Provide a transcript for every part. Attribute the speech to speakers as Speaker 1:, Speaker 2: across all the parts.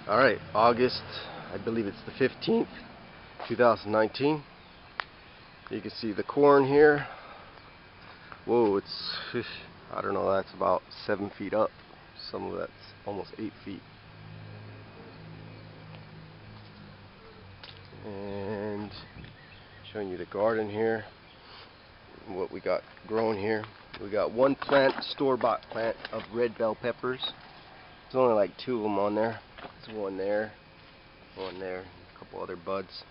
Speaker 1: Alright, August, I believe it's the 15th, 2019. You can see the corn here. Whoa, I don't know, that's about 7 feet up. Some of that's almost 8 feet. And showing you the garden here, what we got growing here. We got one plant, store-bought plant of red bell peppers. There's only like 2 of them on there. There's one there, a couple other buds.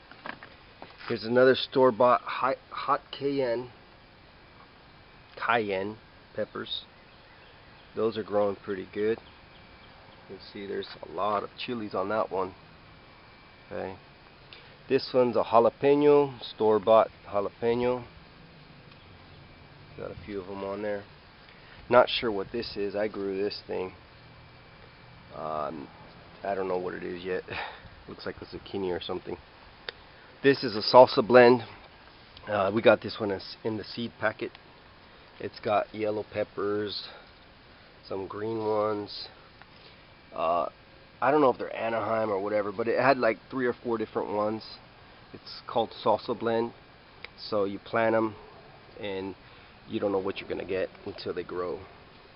Speaker 1: Here's another store-bought hot cayenne peppers. Those are growing pretty good. You can see there's a lot of chilies on that one. Okay. This one's a jalapeno, store-bought jalapeno. Got a few of them on there. Not sure what this is. I grew this thing. I don't know what it is yet. Looks like a zucchini or something. This is a salsa blend. We got this one in the seed packet. It's got yellow peppers, some green ones. I don't know if they're Anaheim or whatever, but it had like 3 or 4 different ones. It's called salsa blend. So you plant them and you don't know what you're gonna get until they grow.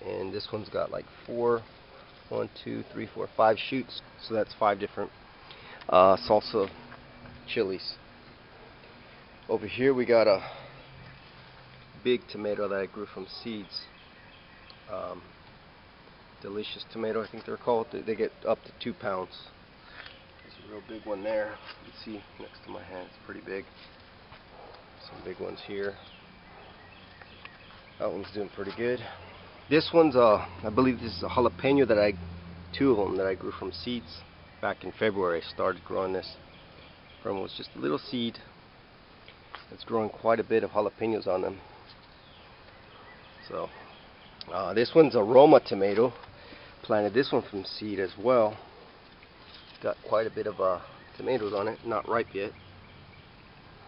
Speaker 1: And this one's got like 5 shoots, so that's 5 different salsa chilies. Over here we got a big tomato that I grew from seeds. Delicious tomato, I think they're called. They get up to 2 pounds. There's a real big one there. You can see next to my hand, it's pretty big. Some big ones here. That one's doing pretty good. This one's I believe this is a jalapeno 2 of them that I grew from seeds back in February. I started growing this from, it was just a little seed. It's growing quite a bit of jalapenos on them. So this one's a Roma tomato. Planted this one from seed as well. Got quite a bit of tomatoes on it. Not ripe yet.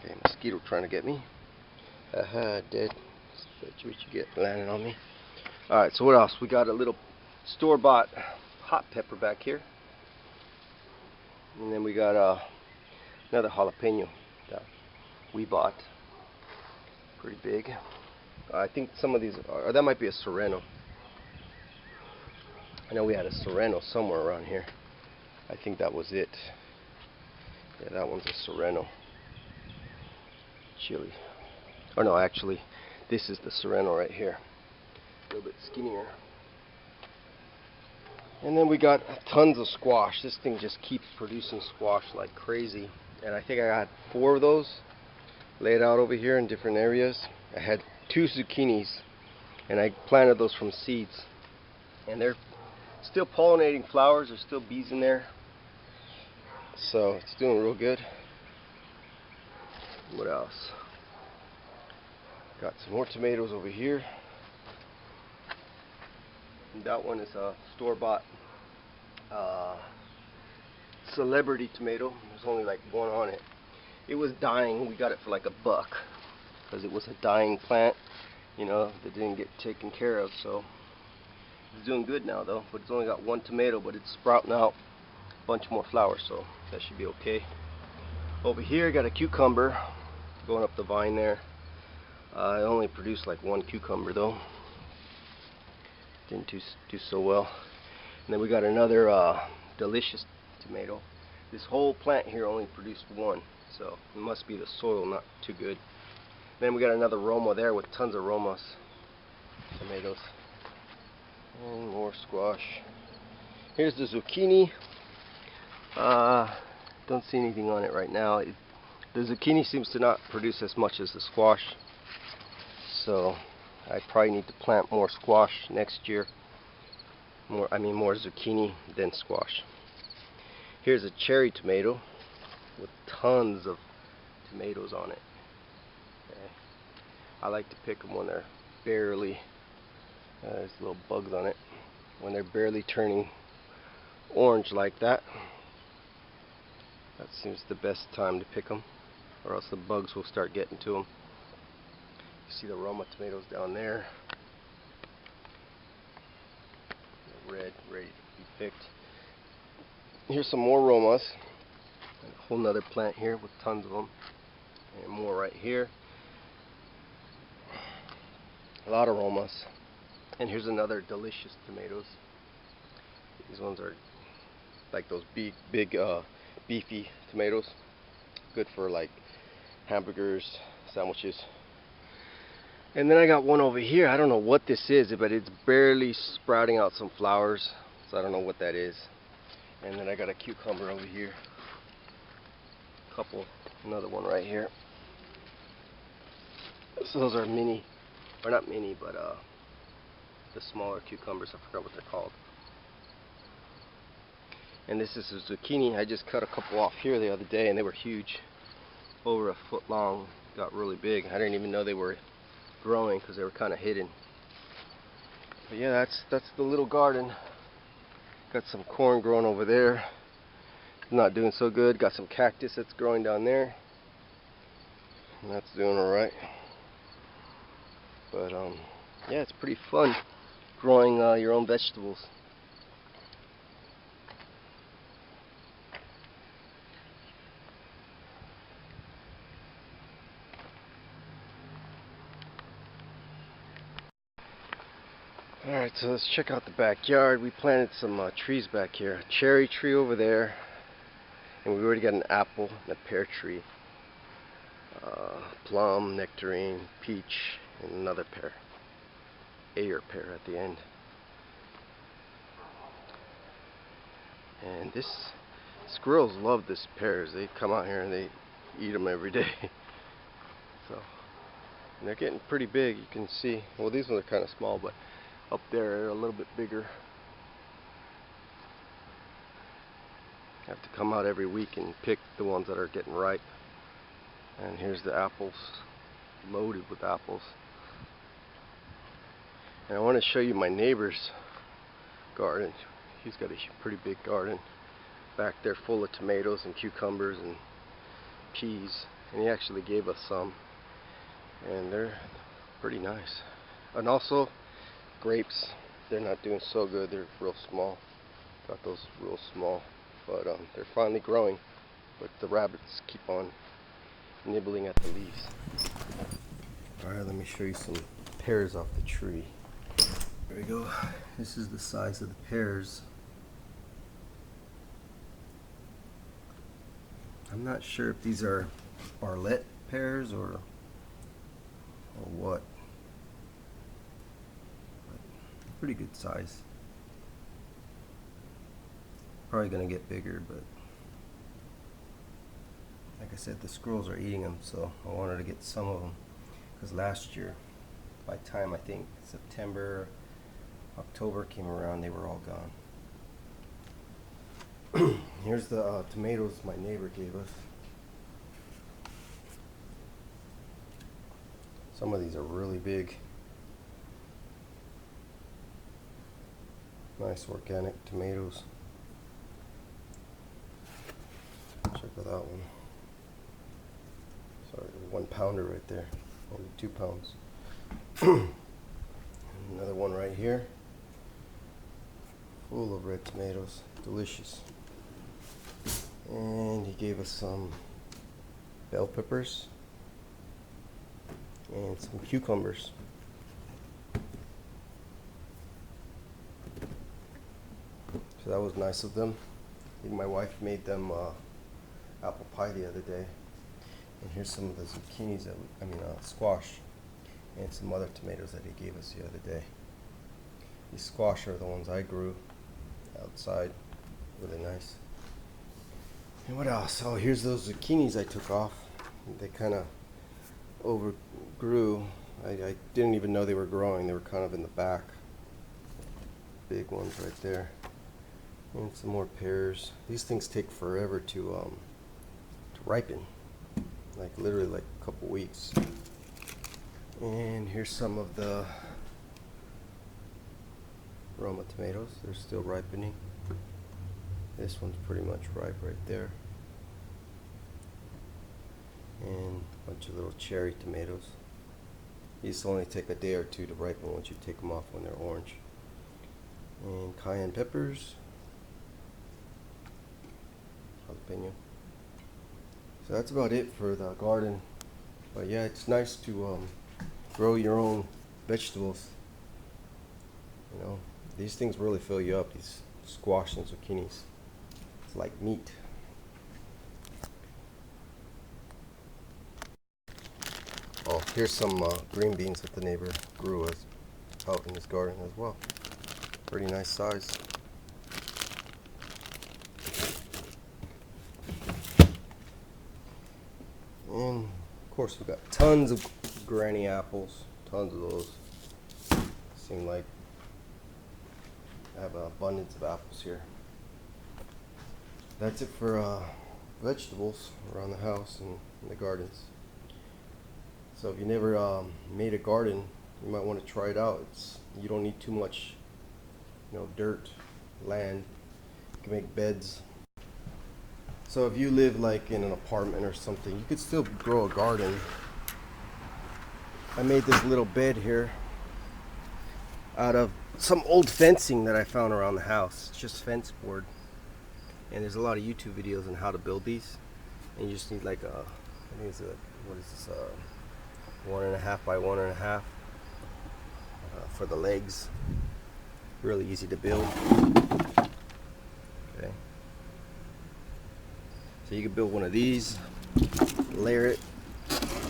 Speaker 1: Okay, mosquito trying to get me. Haha, dead. That's what you get landing on me. Alright, so what else? We got a little store-bought hot pepper back here. And then we got another jalapeno that we bought. Pretty big. I think some of these are, that might be a serrano. I know we had a serrano somewhere around here. I think that was it. Yeah, that one's a serrano chili. Oh no, actually, this is the serrano right here. A little bit skinnier. And then we got tons of squash. This thing just keeps producing squash like crazy. And I think I got 4 of those laid out over here in different areas. I had 2 zucchinis and I planted those from seeds. And they're still pollinating flowers. There's still bees in there. So it's doing real good. What else? Got some more tomatoes over here. And that one is a store-bought celebrity tomato. There's only like 1 on it. It was dying. We got it for like $1 because it was a dying plant, you know, that didn't get taken care of. So it's doing good now though. But it's only got 1 tomato, but it's sprouting out a bunch more flowers, so that should be okay. Over here, got a cucumber going up the vine there. I only produced like 1 cucumber though. Didn't do so well. And then we got another delicious tomato. This whole plant here only produced 1, so it must be the soil not too good. Then we got another Roma there with tons of Romas tomatoes. And more squash. Here's the zucchini. Don't see anything on it right now. The zucchini seems to not produce as much as the squash, so I probably need to plant more squash next year. More zucchini than squash. Here's a cherry tomato with tons of tomatoes on it. Okay. I like to pick them when they're barely, there's little bugs on it, when they're barely turning orange like that. That seems the best time to pick them, or else the bugs will start getting to them. You see the Roma tomatoes down there. Red, ready to be picked. Here's some more Romas. A whole nother plant here with tons of them. And more right here. A lot of Romas. And here's another delicious tomatoes. These ones are like those big beefy tomatoes. Good for like hamburgers, sandwiches. And then I got one over here. I don't know what this is, but it's barely sprouting out some flowers, so I don't know what that is. And then I got a cucumber over here. Another one right here. So those are mini, or not mini, but the smaller cucumbers. I forgot what they're called. And this is a zucchini. I just cut a couple off here the other day, and they were huge, over a foot long. Got really big. I didn't even know they were growing because they were kind of hidden. But yeah, that's the little garden. Got some corn growing over there. Not doing so good. Got some cactus that's growing down there, and that's doing alright. But yeah, it's pretty fun growing your own vegetables. Alright, so let's check out the backyard. We planted some trees back here. A cherry tree over there, and we already got an apple and a pear tree. Plum, nectarine, peach, and another pear. Ayer pear at the end. And squirrels love this pears. They come out here and they eat them every day. So, and they're getting pretty big. You can see. Well, these ones are kind of small, but up there they're a little bit bigger. I have to come out every week and pick the ones that are getting ripe. And here's the apples, loaded with apples. And I want to show you my neighbor's garden. He's got a pretty big garden back there, full of tomatoes and cucumbers and peas. And he actually gave us some, and they're pretty nice. And also grapes. They're not doing so good. They're real small. Got those real small, but they're finally growing. But the rabbits keep on nibbling at the leaves. Alright, let me show you some pears off the tree. There we go. This is the size of the pears. I'm not sure if these are Barlett pears or what. But pretty good size. Probably gonna get bigger, but like I said, the squirrels are eating them, so I wanted to get some of them. Because last year, by the time I think September, October came around, they were all gone. Here's the tomatoes my neighbor gave us. Some of these are really big. Nice organic tomatoes. Check out that one. Sorry, 1 pounder right there. Only 2 pounds. Another one right here. Full of red tomatoes. Delicious. And he gave us some bell peppers and some cucumbers. So that was nice of them. I think my wife made them apple pie the other day. And here's some of the zucchinis that squash, and some other tomatoes that he gave us the other day. These squash are the ones I grew outside. Really nice. And what else? Oh, here's those zucchinis I took off. They kind of overgrew. I didn't even know they were growing. They were kind of in the back. Big ones right there. And some more pears. These things take forever to ripen. Like literally like a couple weeks. And here's some of the Roma tomatoes. They're still ripening. This one's pretty much ripe right there. And a bunch of little cherry tomatoes. These only take a day or two to ripen once you take them off when they're orange. And cayenne peppers. jalapeno. So that's about it for the garden. But yeah, it's nice to grow your own vegetables. You know, these things really fill you up, these squash and zucchinis. It's like meat. Oh, here's some green beans that the neighbor grew out in his garden as well. Pretty nice size. And of course we've got tons of granny apples, tons of those. Seem like I have an abundance of apples here. That's it for vegetables around the house and in the gardens. So if you never made a garden, you might want to try it out. You don't need too much, dirt, land. You can make beds. So if you live like in an apartment or something, you could still grow a garden. I made this little bed here out of some old fencing that I found around the house. It's just fence board. And there's a lot of YouTube videos on how to build these. And you just need like I think it's what is this, 1.5 by 1.5 for the legs. Really easy to build. Okay. So you can build one of these, layer it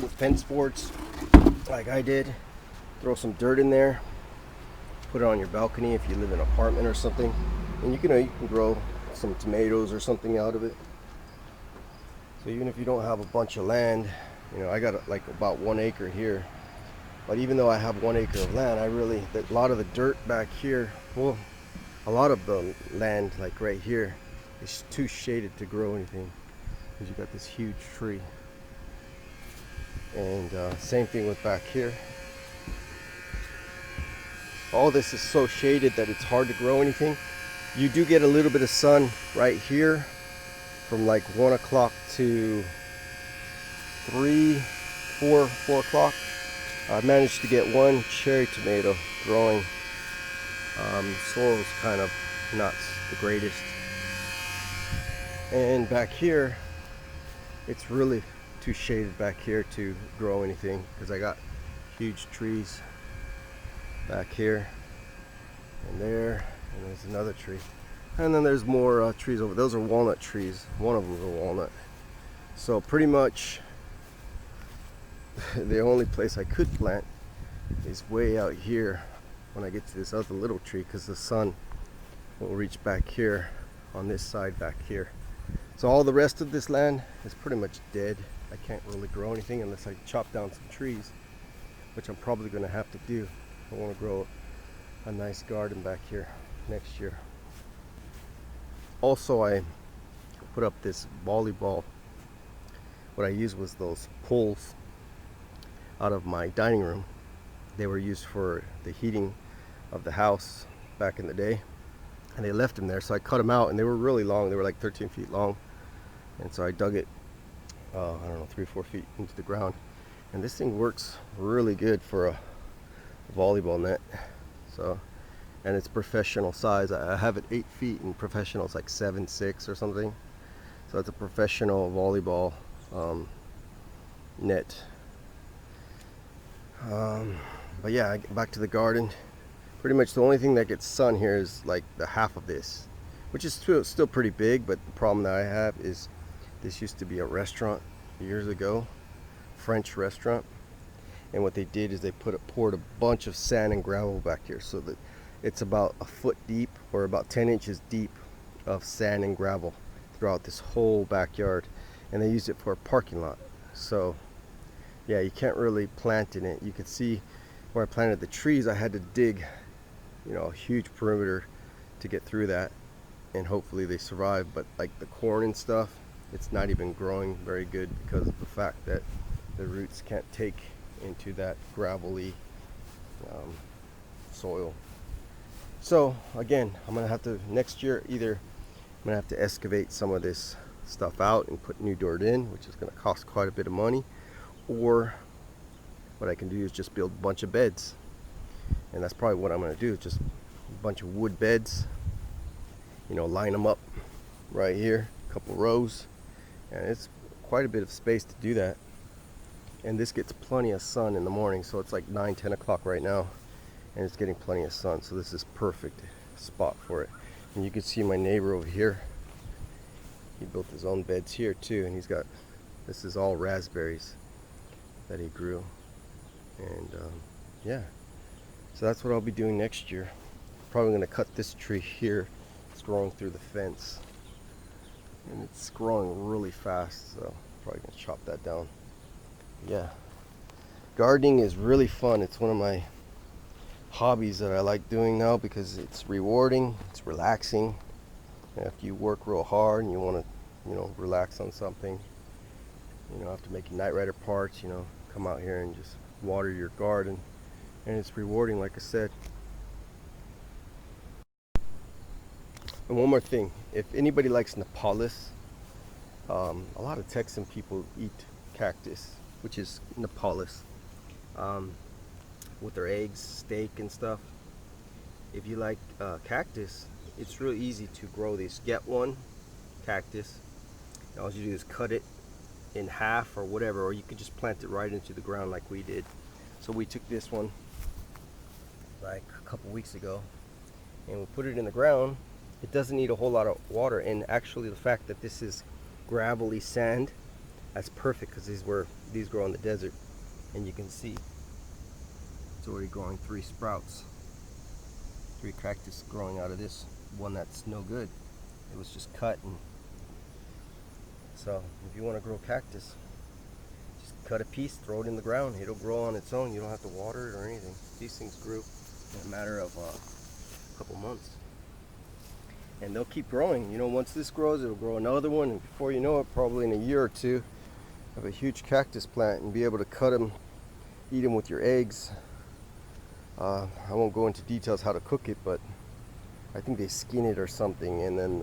Speaker 1: with fence boards like I did, throw some dirt in there, put it on your balcony if you live in an apartment or something, and you can grow some tomatoes or something out of it. So even if you don't have a bunch of land, I got like about 1 acre here, but even though I have 1 acre of land, a lot of the dirt back here, well, a lot of the land like right here is too shaded to grow anything, because you got this huge tree. And same thing with back here. All this is so shaded that it's hard to grow anything. You do get a little bit of sun right here from like 1 o'clock to 4 o'clock. I managed to get one cherry tomato growing. Soil is kind of not the greatest. And back here, it's really too shaded back here to grow anything, because I got huge trees back here and there, and there's another tree, and then there's more trees over. Those are walnut trees. One of them is a walnut. So pretty much the only place I could plant is way out here when I get to this other little tree, because the sun will reach back here on this side back here. So all the rest of this land is pretty much dead. I can't really grow anything unless I chop down some trees, which I'm probably going to have to do. I want to grow a nice garden back here next year. Also, I put up this volleyball. What I used was those poles out of my dining room. They were used for the heating of the house back in the day, and they left them there, so I cut them out, and they were really long. They were like 13 feet long, and so I dug it I don't know, 3 or 4 feet into the ground, and this thing works really good for a volleyball net. So, and it's professional size. I have it 8 feet, and professional is like 7'6" or something. So it's a professional volleyball net. But yeah, back to the garden. Pretty much the only thing that gets sun here is like the half of this, which is still pretty big. But the problem that I have is this used to be a restaurant years ago, French restaurant, and what they did is they poured a bunch of sand and gravel back here, so that it's about a foot deep or about 10 inches deep of sand and gravel throughout this whole backyard, and they used it for a parking lot. So yeah, you can't really plant in it. You can see where I planted the trees, I had to dig a huge perimeter to get through that, and hopefully they survive. But like the corn and stuff, it's not even growing very good because of the fact that the roots can't take into that gravelly soil. So again, I'm gonna have to next year, either I'm gonna have to excavate some of this stuff out and put new dirt in, which is gonna cost quite a bit of money, or what I can do is just build a bunch of beds, and that's probably what I'm gonna do. Just a bunch of wood beds, line them up right here, a couple rows, and it's quite a bit of space to do that. And this gets plenty of sun in the morning, so it's like 9-10 o'clock right now, and it's getting plenty of sun, so this is perfect spot for it. And you can see my neighbor over here, he built his own beds here too, and he's got, this is all raspberries that he grew. And yeah, so that's what I'll be doing next year. Probably going to cut this tree here. It's growing through the fence, and it's growing really fast, so probably going to chop that down. Yeah, gardening is really fun. It's one of my hobbies that I like doing now because it's rewarding, it's relaxing. And after you work real hard and you want to, relax on something, after making night rider parts, come out here and just water your garden, and it's rewarding, like I said. And one more thing, if anybody likes Nepalis, a lot of Texan people eat cactus, which is Nepalis, with their eggs, steak and stuff. If you like cactus, it's real easy to grow these. Get one cactus, and all you do is cut it in half or whatever, or you could just plant it right into the ground like we did. So we took this one like a couple weeks ago and we put it in the ground. It doesn't need a whole lot of water, and actually the fact that this is gravelly sand, that's perfect, because these grow in the desert, and you can see it's already growing 3 sprouts, 3 cactus growing out of this one that's no good. It was just cut. And so if you want to grow cactus, just cut a piece, throw it in the ground. It'll grow on its own. You don't have to water it or anything. These things grew in a matter of a couple months, and they'll keep growing. Once this grows, it'll grow another one, and before you know it, probably in a year or two, have a huge cactus plant and be able to cut them, eat them with your eggs. I won't go into details how to cook it, but I think they skin it or something and then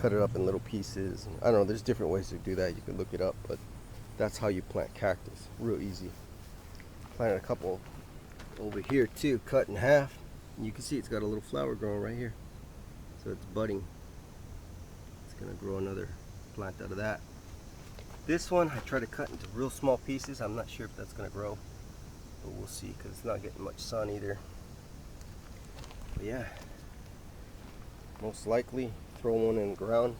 Speaker 1: cut it up in little pieces. I don't know, there's different ways to do that. You can look it up, but that's how you plant cactus. Real easy. Planted a couple over here too, cut in half. And you can see it's got a little flower growing right here. So it's budding. It's gonna grow another plant out of that. This one I try to cut into real small pieces. I'm not sure if that's gonna grow, but we'll see, because it's not getting much sun either. But yeah, most likely throw one in the ground.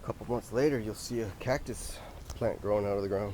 Speaker 1: A couple months later, you'll see a cactus plant growing out of the ground.